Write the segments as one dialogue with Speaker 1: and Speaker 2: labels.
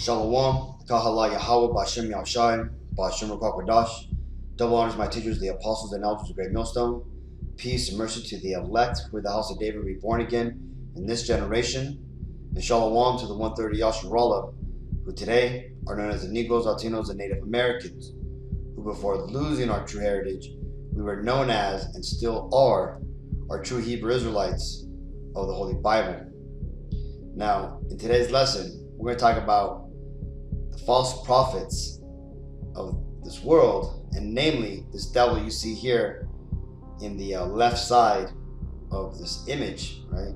Speaker 1: Shalom, Kahala Yahweh, Bashem Yahushai, Bashem Ruach. Double honors my teachers, the apostles and elders of Great Millstone. Peace and mercy to the elect, who are the house of David reborn again in this generation. And Shalom to the 130 Yasharallah, who today are known as the Negroes, Latinos, and Native Americans, who before losing our true heritage, we were known as and still are our true Hebrew Israelites of the Holy Bible. Now, in today's lesson, we're going to talk about the false prophets of this world, and namely this devil you see here in the left side of this image, right?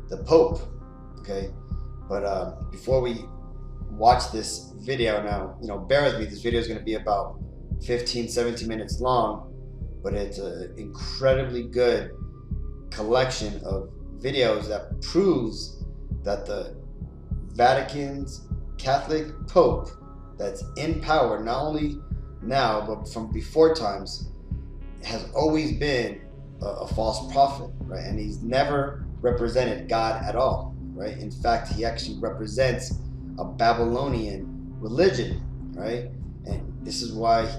Speaker 1: The Pope, okay? But before we watch this video now, bear with me. This video is going to be about 15, 17 minutes long, but it's an incredibly good collection of videos that proves that the Vatican's Catholic Pope that's in power, not only now, but from before times, has always been a false prophet, right? And he's never represented God at all, right? In fact, he actually represents a Babylonian religion, right? And this is why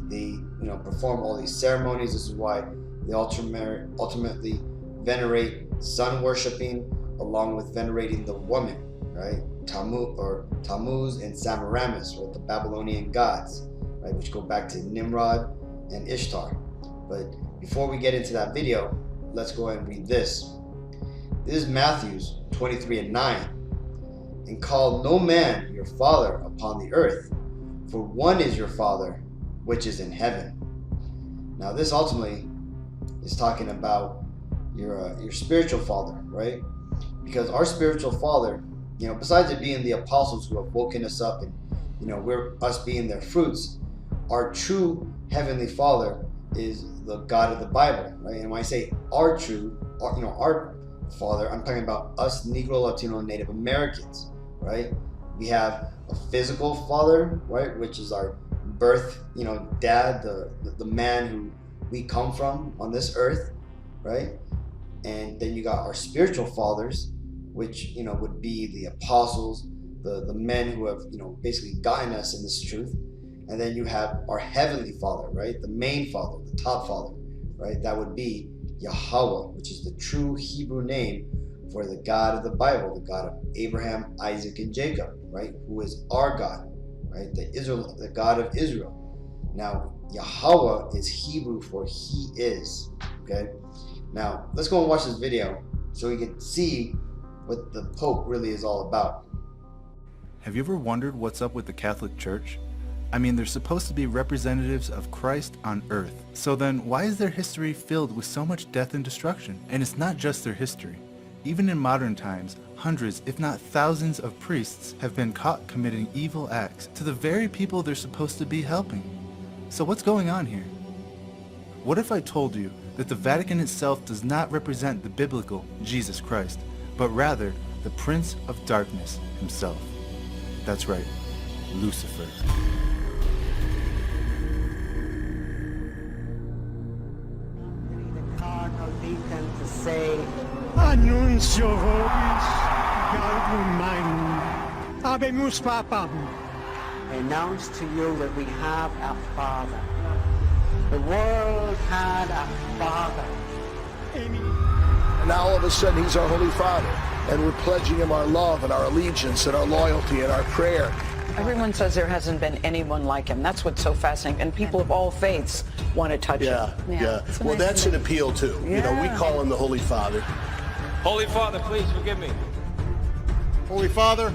Speaker 1: they, perform all these ceremonies. This is why they ultimately venerate sun worshiping, along with venerating the woman, right? Tammuz and Semiramis, right? The Babylonian gods, right? Which go back to Nimrod and Ishtar. But before we get into that video, let's go ahead and read this. This is Matthew 23:9. And call no man your father upon the earth, for one is your Father, which is in heaven. Now this ultimately is talking about your spiritual father, right? Because our spiritual father, besides it being the apostles who have woken us up and, we're us being their fruits, our true heavenly Father is the God of the Bible, right? And when I say our Father, I'm talking about us Negro, Latino, and Native Americans, right? We have a physical father, right, which is our birth, dad, the man who we come from on this earth, right? And then you got our spiritual fathers, which would be the apostles, the men who have basically gotten us in this truth. And then you have our heavenly Father, right? The main Father, the top Father, right? That would be Yahweh, which is the true Hebrew name for the God of the Bible, the God of Abraham, Isaac, and Jacob, right? Who is our God, right? The God of Israel. Now, Yahweh is Hebrew for He is, okay? Now, let's go and watch this video so we can see what the Pope really is all about.
Speaker 2: Have you ever wondered what's up with the Catholic Church? I mean, they're supposed to be representatives of Christ on earth. So then, why is their history filled with so much death and destruction? And it's not just their history. Even in modern times, hundreds, if not thousands of priests have been caught committing evil acts to the very people they're supposed to be helping. So what's going on here? What if I told you that the Vatican itself does not represent the biblical Jesus Christ, but rather the Prince of Darkness himself? That's right, Lucifer.
Speaker 3: The cardinal deacon to say,
Speaker 4: Annuncio vobis, gaudium magnum, habemus papam.
Speaker 3: announce to you that we have a Father. The world had a Father.
Speaker 5: And now all of a sudden he's our Holy Father, and we're pledging him our love and our allegiance and our loyalty and our prayer.
Speaker 6: Everyone says there hasn't been anyone like him. That's what's so fascinating. And people of all faiths want to touch him.
Speaker 5: Yeah. Well, that's an appeal too. We call him the Holy Father.
Speaker 7: Holy Father, please forgive me.
Speaker 4: Holy Father,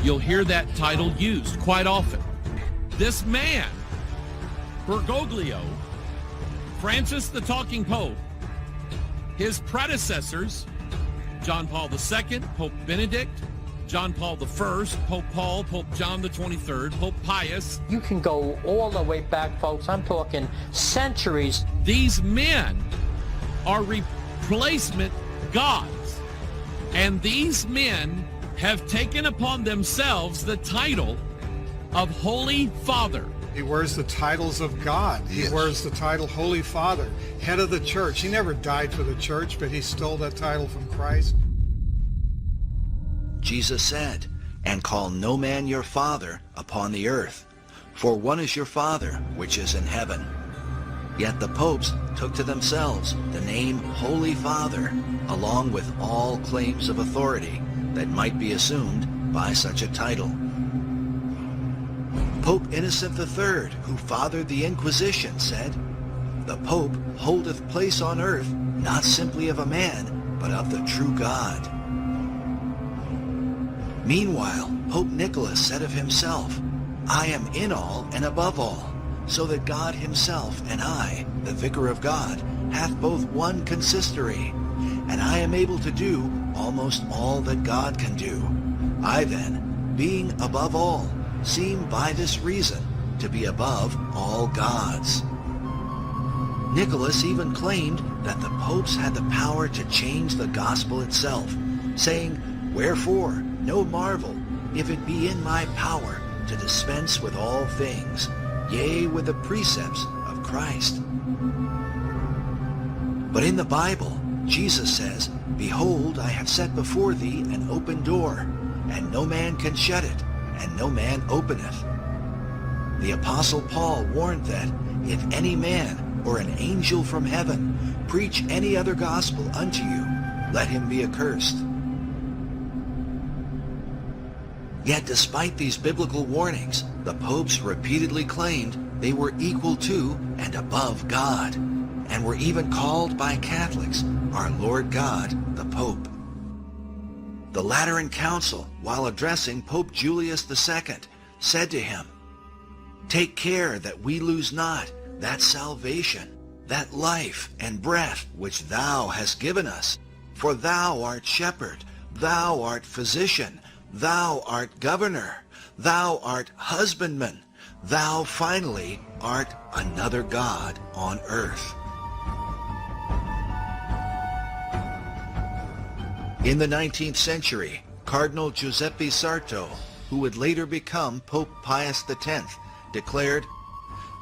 Speaker 8: You'll hear that title used quite often. This man, Bergoglio, Francis the Talking Pope, his predecessors, John Paul II, Pope Benedict, John Paul I, Pope Paul, Pope John the 23rd, Pope Pius.
Speaker 9: You can go all the way back, folks. I'm talking centuries.
Speaker 8: These men are replacement gods. And these men have taken upon themselves the title of Holy Father.
Speaker 4: he wears the titles of God. He wears the title Holy Father, head of the church. He never died for the church, but he stole that title from Christ.
Speaker 10: Jesus said, and call no man your father upon the earth, for one is your Father which is in heaven. Yet the popes took to themselves the name Holy Father, along with all claims of authority that might be assumed by such a title. Pope Innocent III, who fathered the Inquisition, said, "The Pope holdeth place on earth, not simply of a man, but of the true God." Meanwhile, Pope Nicholas said of himself, "I am in all and above all, so that God himself and I, the Vicar of God, hath both one consistory, and I am able to do almost all that God can do. I then, being above all, seem by this reason to be above all gods." Nicholas even claimed that the popes had the power to change the gospel itself, saying, "Wherefore, no marvel, if it be in my power to dispense with all things, yea, with the precepts of Christ." But in the Bible, Jesus says, "Behold, I have set before thee an open door, and no man can shut it, and no man openeth." The Apostle Paul warned that if any man or an angel from heaven preach any other gospel unto you, let him be accursed. Yet despite these biblical warnings, the popes repeatedly claimed they were equal to and above God, and were even called by Catholics our Lord God, the Pope. The Lateran Council, while addressing Pope Julius II, said to him, "Take care that we lose not that salvation, that life and breath which thou hast given us, for thou art shepherd, thou art physician, thou art governor, thou art husbandman, thou finally art another God on earth." In the 19th century, Cardinal Giuseppe Sarto, who would later become Pope Pius X, declared,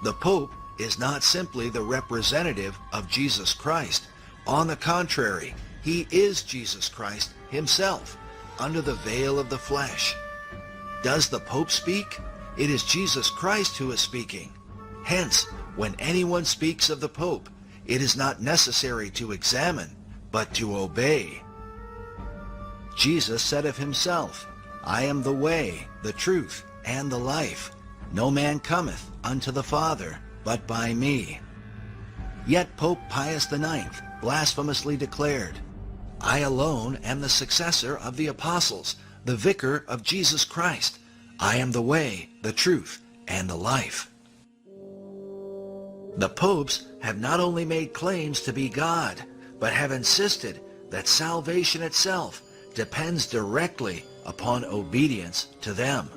Speaker 10: "The Pope is not simply the representative of Jesus Christ. On the contrary, he is Jesus Christ himself, under the veil of the flesh. Does the Pope speak? It is Jesus Christ who is speaking. Hence, when anyone speaks of the Pope, it is not necessary to examine, but to obey." Jesus said of himself, "I am the way, the truth, and the life. No man cometh unto the Father but by me." Yet Pope Pius IX blasphemously declared, "I alone am the successor of the apostles, the vicar of Jesus Christ. I am the way, the truth, and the life." The popes have not only made claims to be God, but have insisted that salvation itself depends directly upon obedience to them.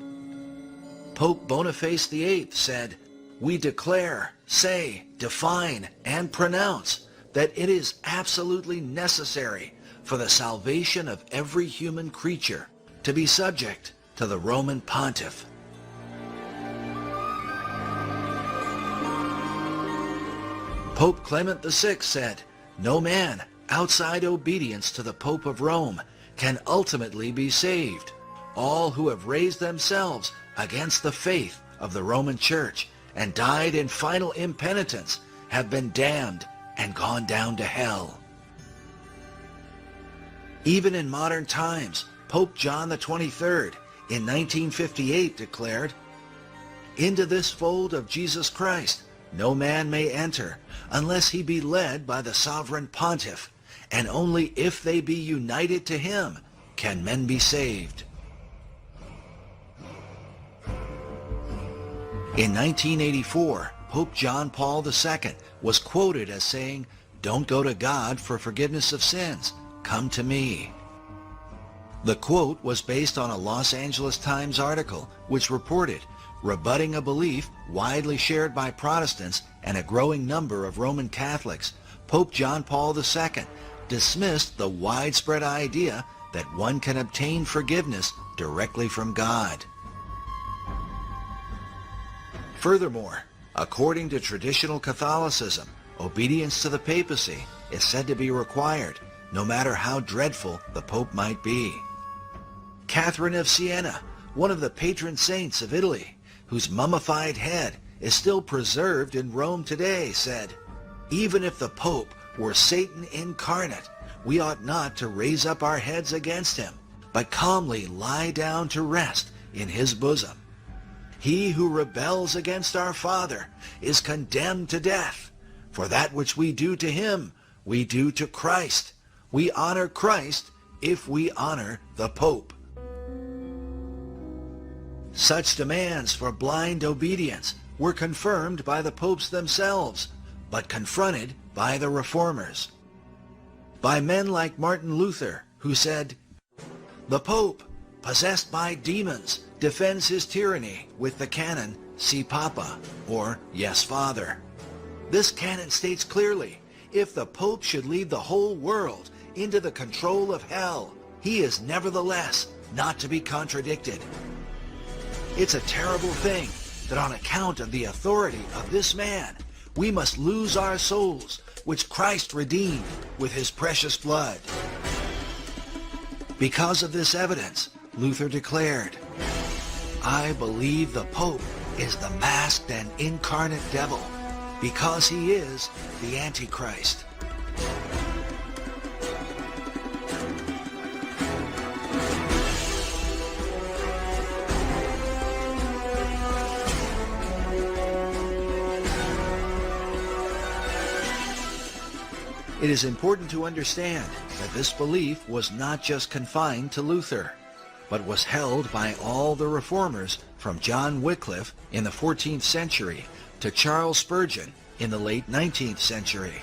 Speaker 10: Pope Boniface VIII said, "We declare, say, define, and pronounce that it is absolutely necessary for the salvation of every human creature to be subject to the Roman Pontiff." Pope Clement VI said, "No man outside obedience to the Pope of Rome can ultimately be saved. All who have raised themselves against the faith of the Roman Church and died in final impenitence have been damned and gone down to hell." Even in modern times, Pope John XXIII in 1958 declared, "Into this fold of Jesus Christ no man may enter unless he be led by the sovereign pontiff, and only if they be united to him can men be saved." In 1984, Pope John Paul II was quoted as saying, "Don't go to God for forgiveness of sins. Come to me." The quote was based on a Los Angeles Times article which reported, rebutting a belief widely shared by Protestants and a growing number of Roman Catholics, Pope John Paul II dismissed the widespread idea that one can obtain forgiveness directly from God. Furthermore, according to traditional Catholicism, obedience to the papacy is said to be required, no matter how dreadful the Pope might be. Catherine of Siena, one of the patron saints of Italy, whose mummified head is still preserved in Rome today, said, "Even if the Pope were Satan incarnate, we ought not to raise up our heads against him, but calmly lie down to rest in his bosom. He who rebels against our Father is condemned to death. For that which we do to him, we do to Christ. We honor Christ if we honor the Pope." Such demands for blind obedience were confirmed by the popes themselves, but confronted by the reformers. By men like Martin Luther, who said, "The Pope, possessed by demons, defends his tyranny with the canon Si Papa, or Yes Father. This canon states clearly, if the Pope should lead the whole world into the control of hell, he is nevertheless not to be contradicted. It's a terrible thing that on account of the authority of this man, we must lose our souls, which Christ redeemed with his precious blood." Because of this evidence, Luther declared, "I believe the Pope is the masked and incarnate devil, because he is the Antichrist." It is important to understand that this belief was not just confined to Luther, but was held by all the reformers from John Wycliffe in the 14th century to Charles Spurgeon in the late 19th century.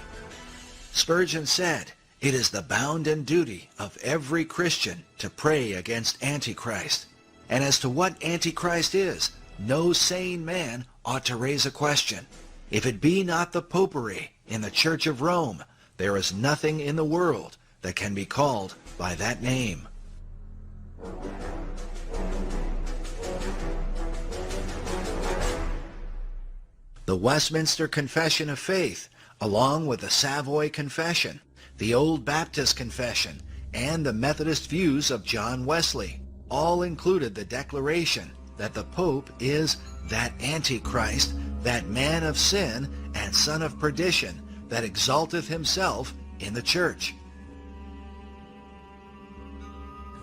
Speaker 10: Spurgeon said, "It is the bounden duty of every Christian to pray against Antichrist. And as to what Antichrist is, no sane man ought to raise a question. If it be not the popery in the Church of Rome, there is nothing in the world that can be called by that name." The Westminster Confession of Faith, along with the Savoy Confession, the Old Baptist Confession, and the Methodist views of John Wesley, all included the declaration that the Pope is that Antichrist, that man of sin and son of perdition, that exalteth himself in the church.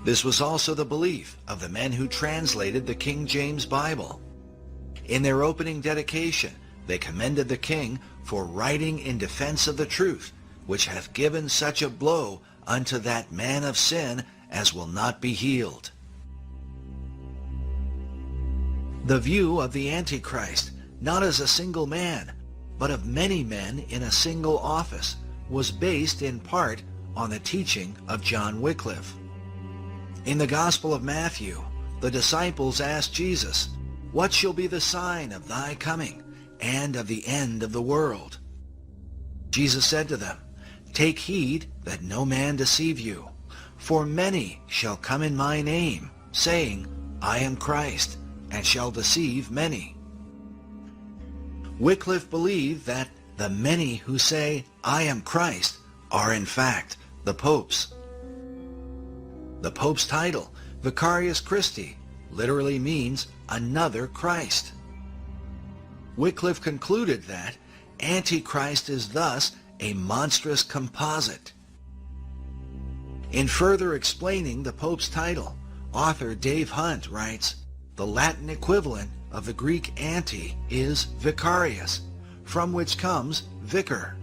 Speaker 10: This was also the belief of the men who translated the King James Bible. In their opening dedication, they commended the king for writing in defense of the truth, which hath given such a blow unto that man of sin as will not be healed. The view of the Antichrist, not as a single man, but of many men in a single office, was based in part on the teaching of John Wycliffe. In the Gospel of Matthew, the disciples asked Jesus, "What shall be the sign of thy coming and of the end of the world?" Jesus said to them, "Take heed that no man deceive you, for many shall come in my name, saying, I am Christ, and shall deceive many." Wycliffe believed that the many who say, "I am Christ," are in fact the popes. The Pope's title, Vicarius Christi, literally means another Christ. Wycliffe concluded that Antichrist is thus a monstrous composite. In further explaining the Pope's title, author Dave Hunt writes, "The Latin equivalent of the Greek anti is vicarius, from which comes vicar.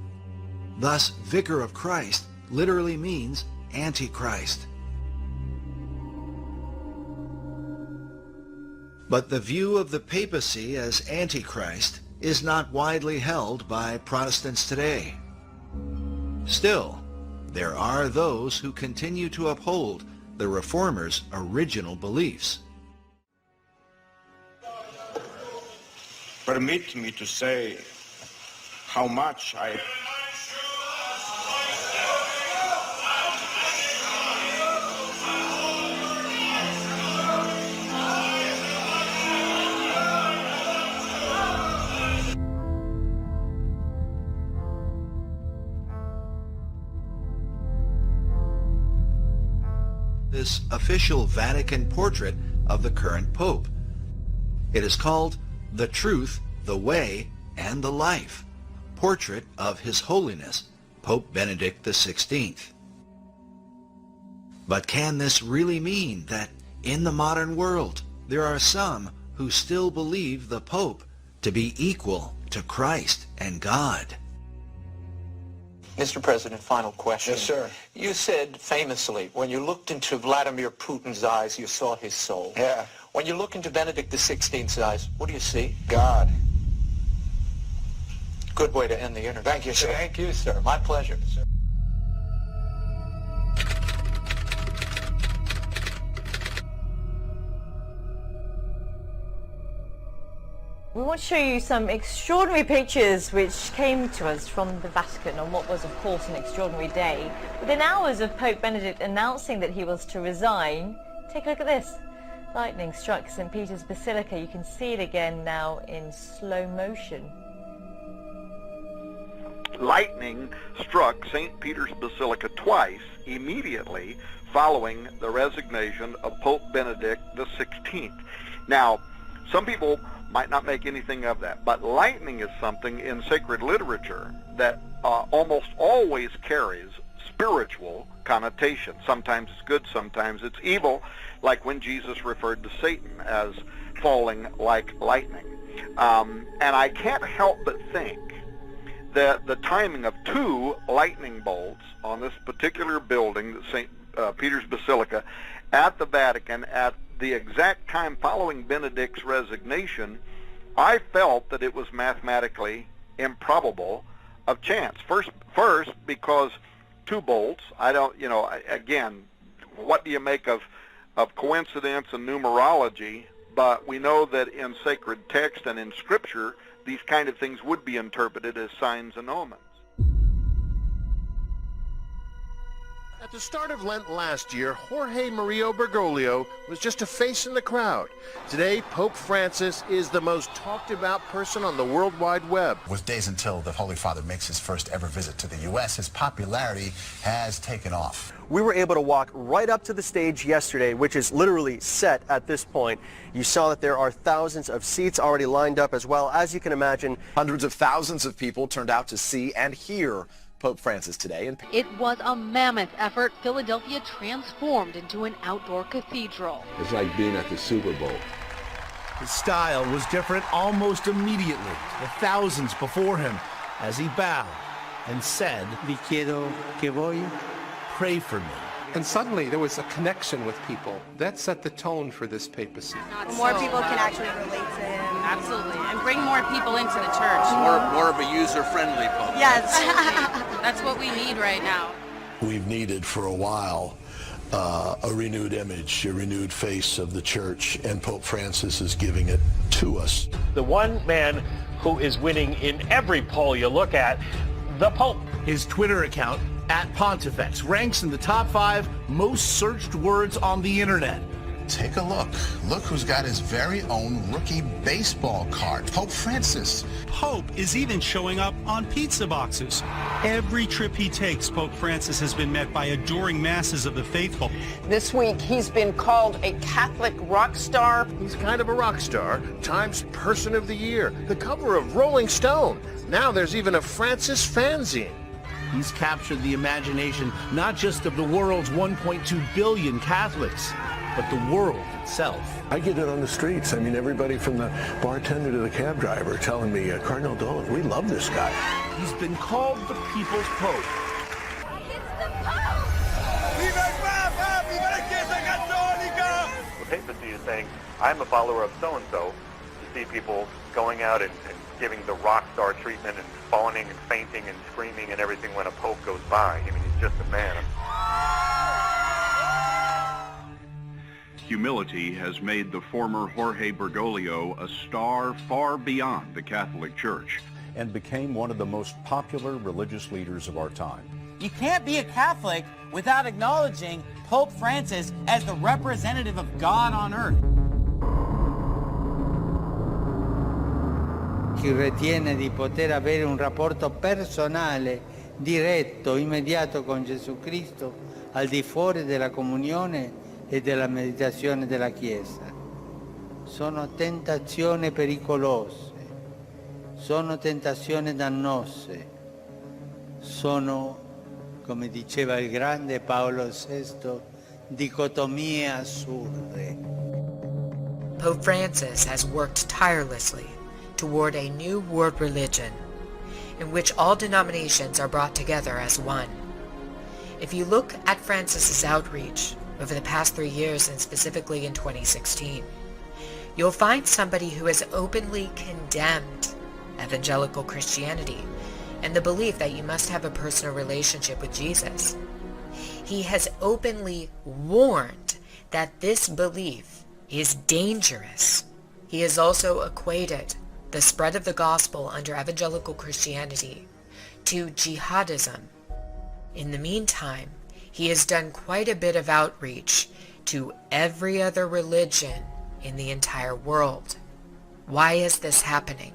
Speaker 10: Thus, Vicar of Christ literally means Antichrist." But the view of the papacy as Antichrist is not widely held by Protestants today. Still, there are those who continue to uphold the Reformers' original beliefs.
Speaker 11: Permit me to say how much I
Speaker 10: This official Vatican portrait of the current Pope. It is called The Truth, the Way, and the Life, Portrait of His Holiness, Pope Benedict XVI. But can this really mean that in the modern world there are some who still believe the Pope to be equal to Christ and God?
Speaker 9: Mr. President, final question.
Speaker 11: Yes, sir.
Speaker 9: You said famously, when you looked into Vladimir Putin's eyes, you saw his soul.
Speaker 11: Yeah.
Speaker 9: When you look into Benedict XVI's eyes, what do you see?
Speaker 11: God.
Speaker 9: Good way to end the interview.
Speaker 11: Thank you, sir.
Speaker 9: Thank you, sir. My pleasure.
Speaker 12: We want to show you some extraordinary pictures which came to us from the Vatican on what was, of course, an extraordinary day. Within hours of Pope Benedict announcing that he was to resign, take a look at this. Lightning struck St. Peter's Basilica. You can see it again now in slow motion.
Speaker 11: Lightning struck St. Peter's Basilica twice immediately following the resignation of Pope Benedict XVI. Now, some people might not make anything of that, but lightning is something in sacred literature that almost always carries spiritual connotation. Sometimes it's good, sometimes it's evil, like when Jesus referred to Satan as falling like lightning. And I can't help but think that the timing of two lightning bolts on this particular building, St. Peter's Basilica, at the Vatican, at the exact time following Benedict's resignation, I felt that it was mathematically improbable of chance. First, because two bolts, I don't, again, what do you make of coincidence and numerology? But we know that in sacred text and in Scripture, these kind of things would be interpreted as signs and omens.
Speaker 5: At the start of Lent last year, Jorge Mario Bergoglio was just a face in the crowd. Today, Pope Francis is the most talked about person on the World Wide Web.
Speaker 13: With days until the Holy Father makes his first ever visit to the U.S., his popularity has taken off.
Speaker 14: We were able to walk right up to the stage yesterday, which is literally set at this point. You saw that there are thousands of seats already lined up as well. As you can imagine,
Speaker 15: hundreds of thousands of people turned out to see and hear Pope Francis today.
Speaker 16: It was a mammoth effort. Philadelphia transformed into an outdoor cathedral.
Speaker 17: It's like being at the Super Bowl.
Speaker 18: His style was different almost immediately. The thousands before him as he bowed and said,
Speaker 3: Vi chiedo che voi.
Speaker 18: Pray for me.
Speaker 19: And suddenly there was a connection with people. That set the tone for this papacy.
Speaker 20: More people can actually relate to him.
Speaker 21: Absolutely. And bring more people into the church.
Speaker 10: More of a user-friendly Pope.
Speaker 20: Yes.
Speaker 21: That's what we need right now.
Speaker 5: We've needed for a while a renewed image, a renewed face of the church, and Pope Francis is giving it to us.
Speaker 22: The one man who is winning in every poll you look at, the Pope.
Speaker 18: His Twitter account, @Pontifex, ranks in the top 5 most searched words on the internet.
Speaker 13: Take a look. Look who's got his very own rookie baseball card, Pope Francis.
Speaker 23: Pope is even showing up on pizza boxes. Every trip he takes, Pope Francis has been met by adoring masses of the faithful.
Speaker 6: This week, he's been called a Catholic rock star.
Speaker 5: He's kind of a rock star, Times Person of the Year, the cover of Rolling Stone. Now there's even a Francis fanzine.
Speaker 18: He's captured the imagination not just of the world's 1.2 billion Catholics, but the world itself.
Speaker 5: I get it on the streets. I mean, everybody from the bartender to the cab driver telling me, Cardinal Dolan, we love this guy.
Speaker 18: He's been called the People's Pope.
Speaker 24: The papacy is saying, I'm a follower of so-and-so. You see people going out and giving the rock star treatment and fawning and fainting and screaming and everything when a pope goes by. I mean, he's just a man.
Speaker 25: Humility has made the former Jorge Bergoglio a star far beyond the Catholic Church.
Speaker 26: And became one of the most popular religious leaders of our time.
Speaker 27: You can't be a Catholic without acknowledging Pope Francis as the representative of God on earth.
Speaker 3: Chi ritiene di poter avere un rapporto personale, diretto, immediato con Gesù Cristo, al di fuori della comunione e della meditazione della Chiesa.
Speaker 1: sono tentazioni pericolose, sono tentazioni dannose, sono, come diceva il grande Paolo VI, dicotomie assurde.
Speaker 2: Pope Francis has worked tirelessly toward a new world religion in which all denominations are brought together as one. If you look at Francis's outreach over the past 3 years, and specifically in 2016, you'll find somebody who has openly condemned evangelical Christianity and the belief that you must have a personal relationship with Jesus. He has openly warned that this belief is dangerous. He has also equated the spread of the gospel under evangelical Christianity to jihadism. In the meantime, he has done quite a bit of outreach to every other religion in the entire world. Why is this happening?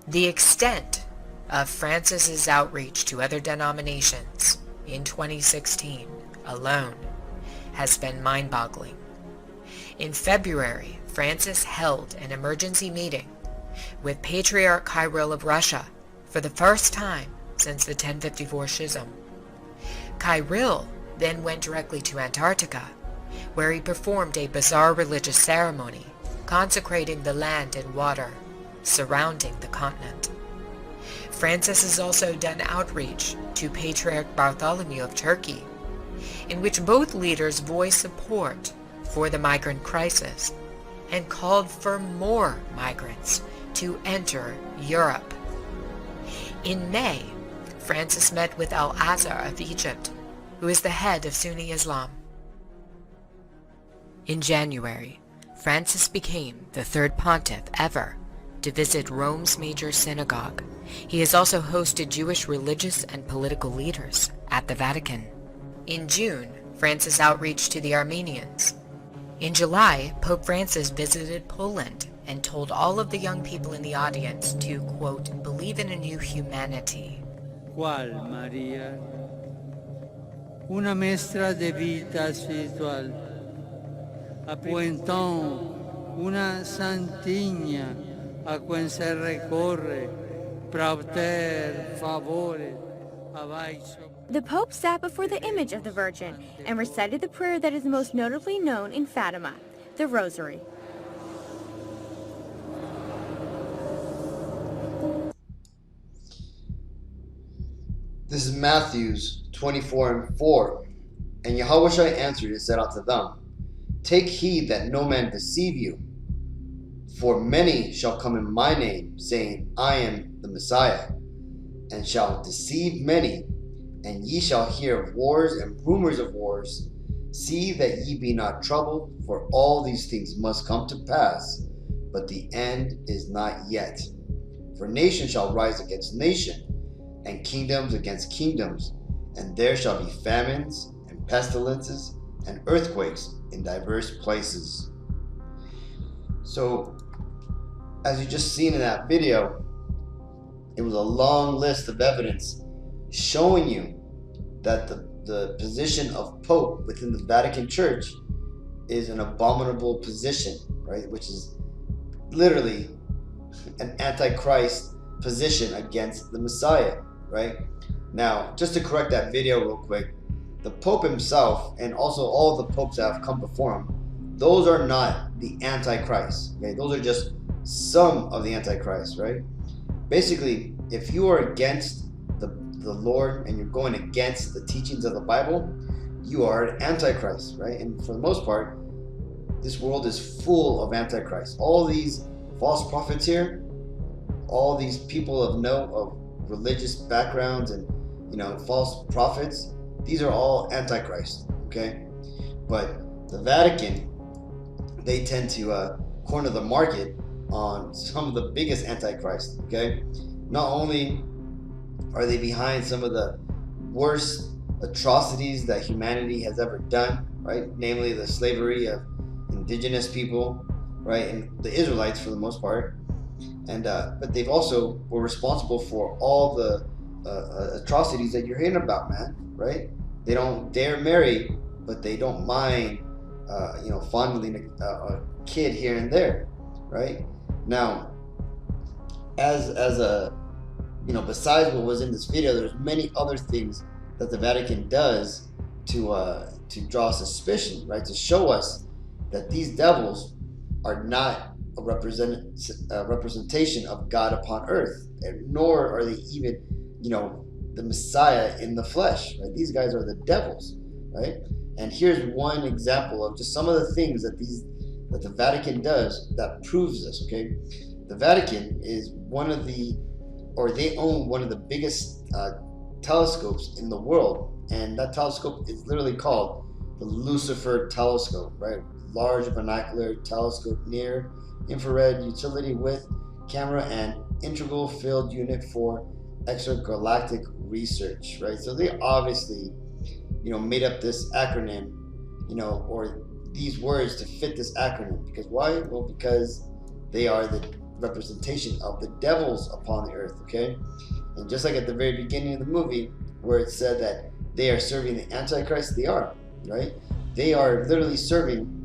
Speaker 2: The extent of Francis's outreach to other denominations in 2016 alone has been mind-boggling. In February, Francis held an emergency meeting with Patriarch Kirill of Russia for the first time since the 1054 Schism. Kirill then went directly to Antarctica, where he performed a bizarre religious ceremony consecrating the land and water surrounding the continent. Francis has also done outreach to Patriarch Bartholomew of Turkey, in which both leaders voiced support for the migrant crisis and called for more migrants to enter Europe. In May, Francis met with Al-Azhar of Egypt, who is the head of Sunni Islam. In January, Francis became the third pontiff ever to visit Rome's major synagogue. He has also hosted Jewish religious and political leaders at the Vatican. In June, Francis outreached to the Armenians. In July, Pope Francis visited Poland and told all of the young people in the audience to, quote, believe in a new humanity.
Speaker 1: ¿Cuál, María? Una maestra de vida espiritual, o então una santinha a quem se recorre para obter favores abaixo.
Speaker 4: The Pope sat before the image of the Virgin and recited the prayer that is most notably known in Fatima, the Rosary.
Speaker 7: This is Matthews 24:4. And Yahushua answered and said unto them, take heed that no man deceive you. For many shall come in my name, saying, I am the Messiah, and shall deceive many. And ye shall hear of wars and rumors of wars. See that ye be not troubled, for all these things must come to pass, but the end is not yet. For nation shall rise against nation, and kingdoms against kingdoms, and there shall be famines and pestilences and earthquakes in diverse places. So, as you just seen in that video, it was a long list of evidence showing you that the position of Pope within the Vatican Church is an abominable position, right? Which is literally an antichrist position against the Messiah, right? Now, just to correct that video real quick, the Pope himself and also all the popes that have come before him, those are not the Antichrist, okay? Those are just some of the Antichrist, right? Basically, if you are against the Lord and you're going against the teachings of the Bible, you are an Antichrist, right? And for the most part, this world is full of Antichrist. All these false prophets here, all these people of religious backgrounds and, you know, false prophets, these are all Antichrist, okay? But the Vatican, they tend to corner the market on some of the biggest Antichrist, okay? Not only are they behind some of the worst atrocities that humanity has ever done, right? Namely the slavery of indigenous people, right? And the Israelites for the most part. And but they've also were responsible for all the atrocities that you're hearing about, man, right? They don't dare marry, but they don't mind, you know, fondling kid here and there, right? Now, as a besides what was in this video, there's many other things that the Vatican does to draw suspicion, right? To show us that these devils are not a representation of God upon earth, and nor are they even, the Messiah in the flesh, right? These guys are the devils, right? And here's one example of just some of the things that the Vatican does that proves this, okay? The Vatican is they own one of the biggest telescopes in the world, and that telescope is literally called the Lucifer Telescope, right? Large binocular telescope, near infrared utility with camera and integral field unit for extragalactic research, right? So they obviously, made up this acronym, or these words to fit this acronym. Because why? Well, because they are the representation of the devils upon the earth, okay? And just like at the very beginning of the movie, where it said that they are serving the Antichrist, they are, right? They are literally serving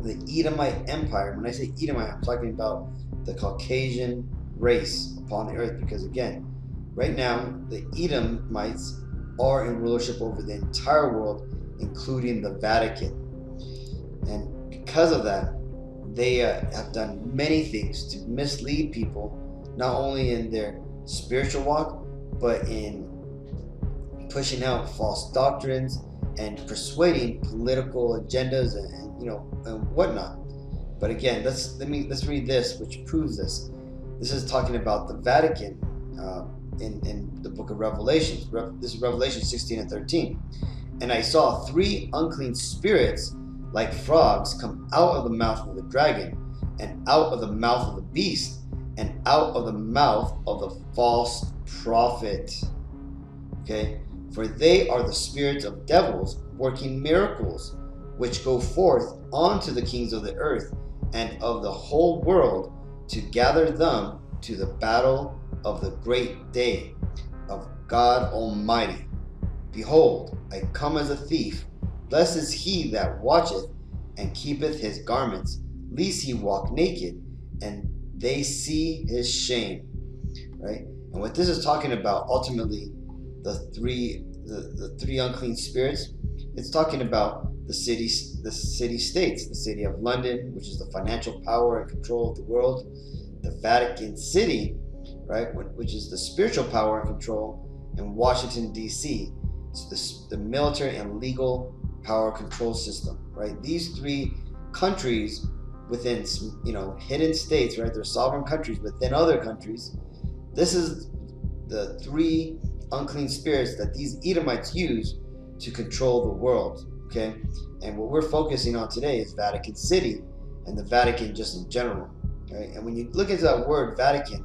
Speaker 7: the Edomite Empire. When I say Edomite, I'm talking about the Caucasian race upon the earth, because again, right now, the Edomites are in rulership over the entire world, including the Vatican. And because of that, they have done many things to mislead people, not only in their spiritual walk, but in pushing out false doctrines and persuading political agendas and whatnot. But again, let's read this, which proves this. This is talking about the Vatican in the book of Revelation. This is Revelation 16 and 13. And I saw 3 unclean spirits like frogs come out of the mouth of the dragon, and out of the mouth of the beast, and out of the mouth of the false prophet. Okay? For they are the spirits of devils working miracles, which go forth unto the kings of the earth and of the whole world, to gather them to the battle of the great day of God Almighty. Behold, I come as a thief. Blessed is he that watcheth and keepeth his garments, lest he walk naked, and they see his shame. Right? And what this is talking about, ultimately, the three unclean spirits, it's talking about the city-states, the city of London, which is the financial power and control of the world, the Vatican City, right, which is the spiritual power and control, and Washington, D.C., it's the military and legal power control system, right? These 3 countries within, hidden states, right? They're sovereign countries within other countries. This is the 3 unclean spirits that these Edomites use to control the world, okay? And what we're focusing on today is Vatican City and the Vatican just in general, right? And when you look into that word Vatican,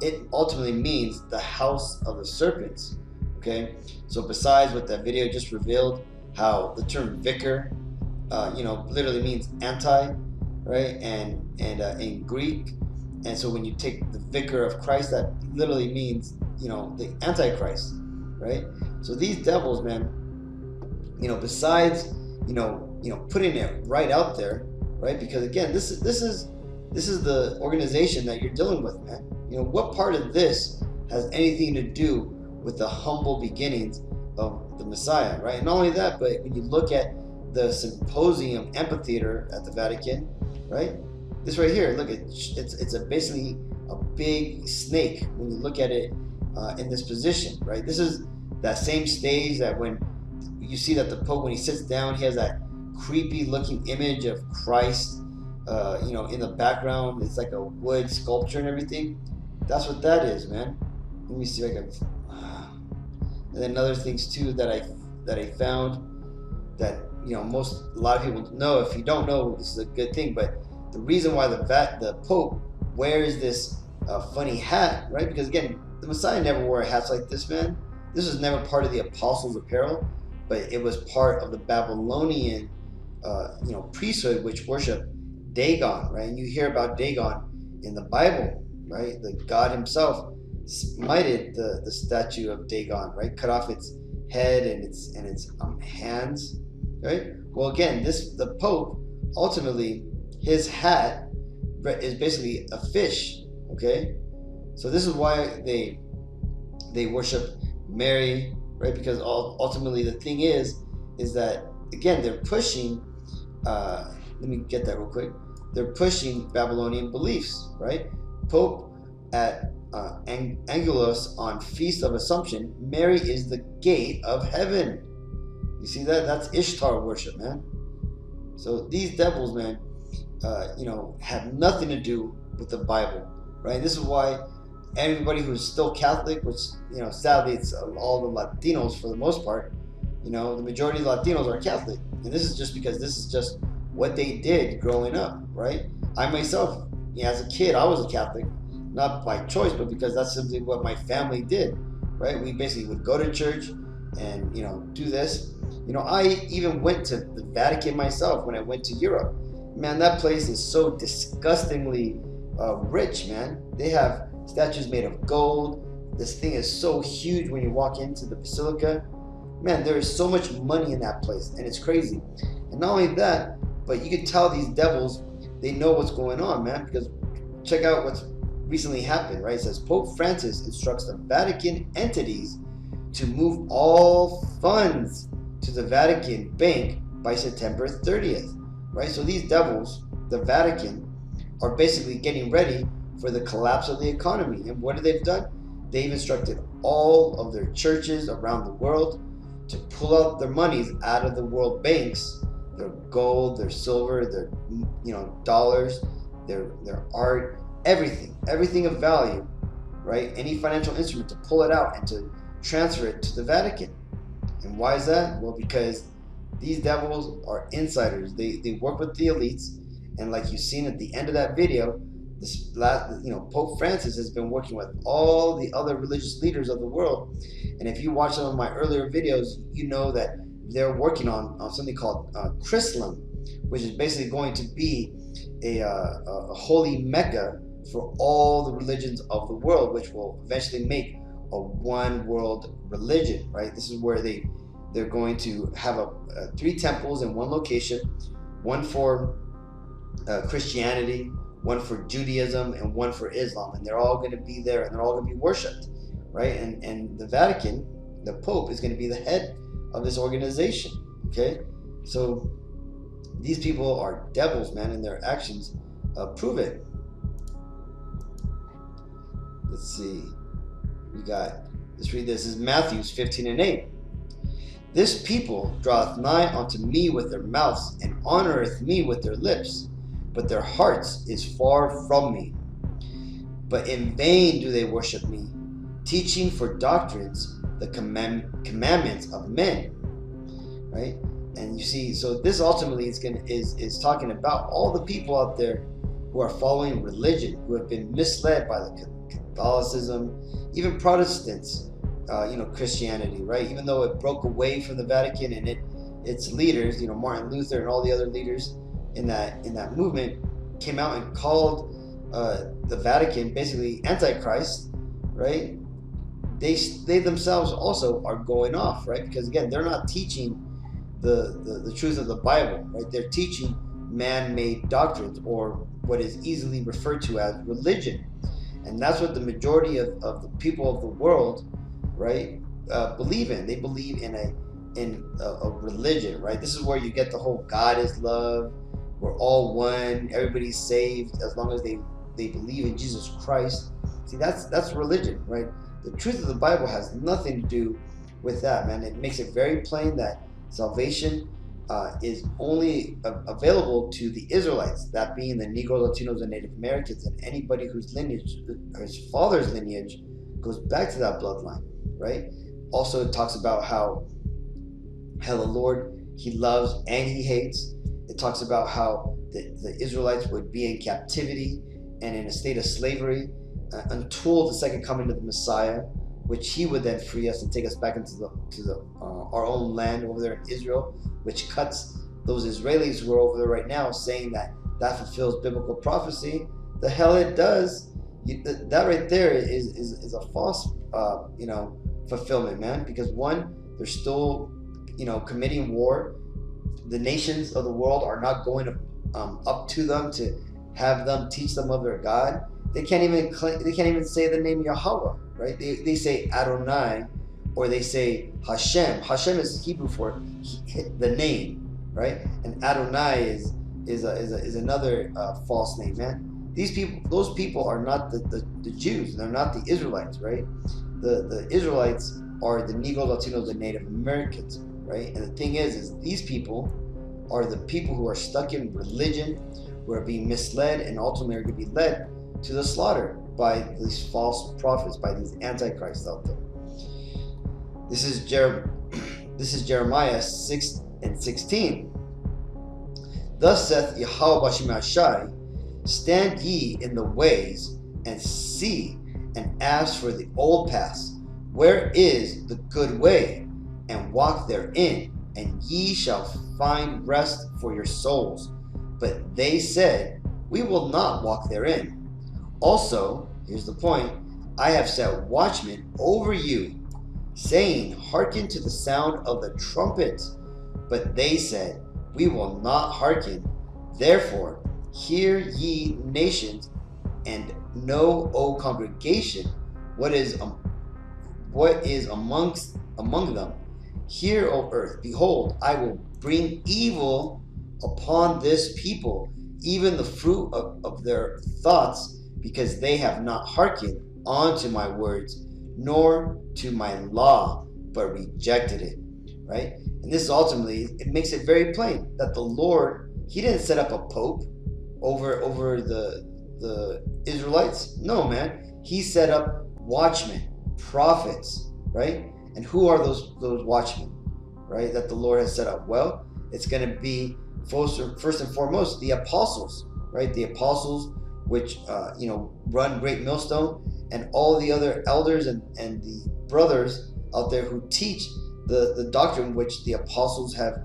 Speaker 7: it ultimately means the house of the serpents, okay? So besides what that video just revealed, how the term vicar, literally means anti, right? And in Greek, and so when you take the vicar of Christ, that literally means, the Antichrist, right? So these devils, man, besides, putting it right out there, right? Because again, this is the organization that you're dealing with, man. What part of this has anything to do with the humble beginnings of the Messiah, right? And not only that, but when you look at the Symposium Amphitheater at the Vatican, right? This right here, look, it's basically a big snake when you look at it in this position, right? This is that same stage that when you see that the Pope, when he sits down, he has that creepy looking image of Christ, in the background. It's like a wood sculpture and everything. That's what that is, man. Let me see if I can. And then other things too that I found that a lot of people know. If you don't know, this is a good thing. But the reason why the Pope wears this funny hat, right? Because again, the Messiah never wore hats like this, man. This was never part of the apostles' apparel, but it was part of the Babylonian, priesthood, which worshiped Dagon, right? And you hear about Dagon in the Bible, right? The God himself smited the statue of Dagon, right? Cut off its head and its hands, right? Well, again, the Pope ultimately his hat is basically a fish. Okay, so this is why they worship Mary, right? Because ultimately the thing is that, again, they're pushing. Let me get that real quick. They're pushing Babylonian beliefs, right? Pope at Angelus on Feast of Assumption, Mary is the gate of heaven. You see that? That's Ishtar worship, man. So these devils, man, have nothing to do with the Bible, right? This is why everybody who's still Catholic, which, sadly it's all the Latinos for the most part, the majority of Latinos are Catholic. And this is just because this is just what they did growing up, right? I myself, as a kid, I was a Catholic, not by choice, but because that's simply what my family did, right? We basically would go to church and, do this. I even went to the Vatican myself when I went to Europe. Man, that place is so disgustingly rich, man. They have statues made of gold. This thing is so huge when you walk into the basilica. Man, there is so much money in that place, and it's crazy. And not only that, but you can tell these devils, they know what's going on, man, because check out what's recently happened, right? It says Pope Francis instructs the Vatican entities to move all funds to the Vatican bank by September 30th, right? So these devils, the Vatican, are basically getting ready for the collapse of the economy. And what have they done? They've instructed all of their churches around the world to pull out their monies out of the world banks, their gold, their silver, their dollars, their art, everything of value, right? Any financial instrument, to pull it out and to transfer it to the Vatican. And why is that? Well, because these devils are insiders. They work with the elites, and like you've seen at the end of that video, Pope Francis has been working with all the other religious leaders of the world. And if you watch some of my earlier videos, you know that they're working on something called Chrislam, which is basically going to be a holy Mecca for all the religions of the world, which will eventually make a one world religion, right? This is where they're going to have 3 temples in one location, one for Christianity, one for Judaism, and one for Islam, and they're all going to be there, and they're all going to be worshipped, right? And the Vatican, the Pope, is going to be the head of this organization. Okay, so these people are devils, man, and their actions prove it. Let's see. Let's read this. This is Matthew 15:8. This people draweth nigh unto me with their mouths, and honoreth me with their lips, but their hearts is far from me. But in vain do they worship me, teaching for doctrines the commandments of men. Right? And you see, so this ultimately is talking about all the people out there who are following religion, who have been misled by the Catholicism, even Protestants, Christianity, right? Even though it broke away from the Vatican and its leaders, Martin Luther and all the other leaders in that movement came out and called the Vatican basically Antichrist, right? They themselves also are going off, right? Because again, they're not teaching the truth of the Bible, right? They're teaching man-made doctrines, or what is easily referred to as religion. And that's what the majority of the people of the world, right, believe in. They believe in a religion, right? This is where you get the whole God is love, we're all one, everybody's saved as long as they believe in Jesus Christ. See, that's religion, right? The truth of the Bible has nothing to do with that, man. It makes it very plain that salvation is only available to the Israelites, that being the Negro, Latinos, and Native Americans, and anybody whose lineage, his father's lineage, goes back to that bloodline, right? Also, it talks about how the Lord, He loves and He hates. It talks about how the Israelites would be in captivity and in a state of slavery until the second coming of the Messiah, which He would then free us and take us back into our own land over there in Israel, which cuts those Israelis who are over there right now, saying that fulfills biblical prophecy. The hell it does. That right there is a false fulfillment, man. Because one, they're still committing war. The nations of the world are not going to up to them to have them teach them of their God. They can't even say the name Yahweh, right? They say Adonai, or they say Hashem. Hashem is Hebrew for the name, right? And Adonai is another false name, man. Those people are not the Jews. They're not the Israelites, right? The Israelites are the Negro, Latinos, the Native Americans, right? And the thing is these people are the people who are stuck in religion, who are being misled, and ultimately are going to be led to the slaughter by these false prophets, by these antichrists out there. This is Jeremiah 6:16. Thus saith Yahweh Bashim Ashai, stand ye in the ways, and see, and ask for the old paths, where is the good way, and walk therein, and ye shall find rest for your souls. But they said, we will not walk therein. Also, here's the point, I have set watchmen over you, saying, hearken to the sound of the trumpet. But they said, we will not hearken. Therefore, hear ye nations, and know, O congregation, what is among them. Hear, O earth, behold, I will bring evil upon this people, even the fruit of their thoughts, because they have not hearkened unto my words, nor to my law, but rejected it. Right? And this ultimately, it makes it very plain that the Lord, he didn't set up a pope over the Israelites. No, man. He set up watchmen, prophets, right? And who are those watchmen, right, that the Lord has set up? Well, it's going to be first and foremost the apostles, right? The apostles, which run Great Millstone, and all the other elders and the brothers out there who teach the doctrine which the apostles have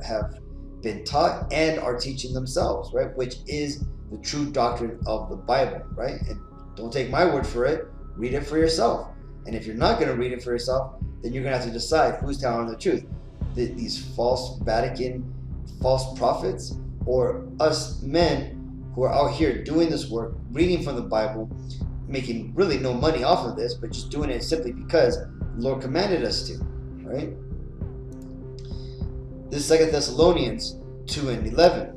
Speaker 7: been taught and are teaching themselves, right? Which is the true doctrine of the Bible, right? And don't take my word for it. Read it for yourself. And if you're not going to read it for yourself, then you're going to have to decide who's telling the truth. These false Vatican, false prophets, or us men who are out here doing this work, reading from the Bible, making really no money off of this, but just doing it simply because the Lord commanded us to, right? This is 2 Thessalonians 2:11.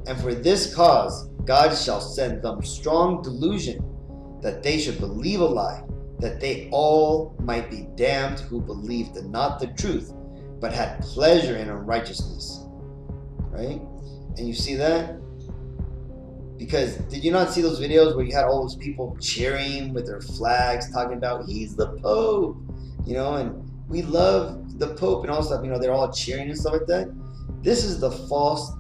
Speaker 7: And for this cause God shall send them strong delusion, that they should believe a lie, that they all might be damned who believed not the truth, but had pleasure in unrighteousness. Right? And you see that? Because did you not see those videos where you had all those people cheering with their flags, talking about he's the Pope, and we love the Pope and all stuff, they're all cheering and stuff like that. This is the false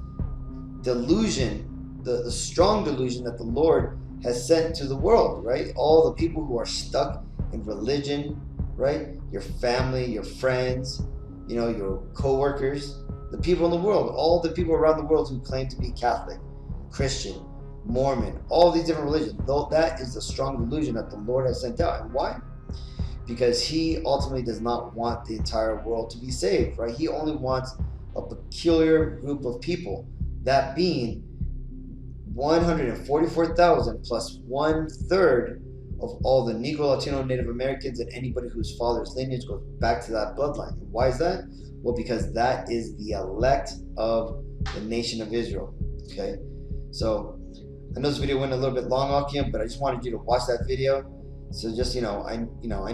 Speaker 7: delusion, the strong delusion that the Lord has sent to the world, right? All the people who are stuck in religion, right? Your family, your friends, your co-workers, the people in the world, all the people around the world who claim to be Catholic, Christian, Mormon, all these different religions. Though that is the strong delusion that the Lord has sent out. And why? Because he ultimately does not want the entire world to be saved, right? He only wants a peculiar group of people, that being 144,000 plus 1/3 of all the Negro, Latino, Native Americans, and anybody whose father's lineage goes back to that bloodline. Why is that? Well, because that is the elect of the nation of Israel. Okay, so I know this video went a little bit long, Akim, but I just wanted you to watch that video. So just I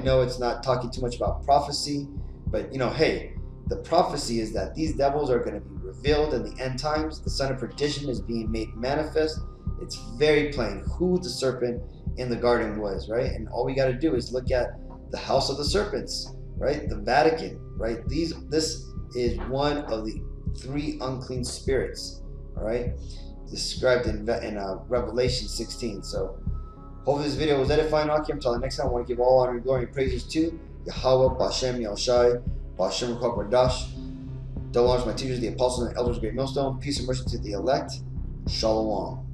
Speaker 7: know it's not talking too much about prophecy, but hey, the prophecy is that these devils are going to be revealed in the end times. The son of perdition is being made manifest. It's very plain who the serpent in the garden was, right? And all we got to do is look at the house of the serpents, right? The Vatican, right? This is one of the 3 unclean spirits, all right? Described in Revelation 16. So hopefully this video was edifying. Until the next time, I want to give all honor, glory, and praises to Yahweh, Bashem, Yahushai, Bashem, Rukak, Radash. Double honors my teachers, the apostles and elders of Great Millstone. Peace and mercy to the elect. Shalom.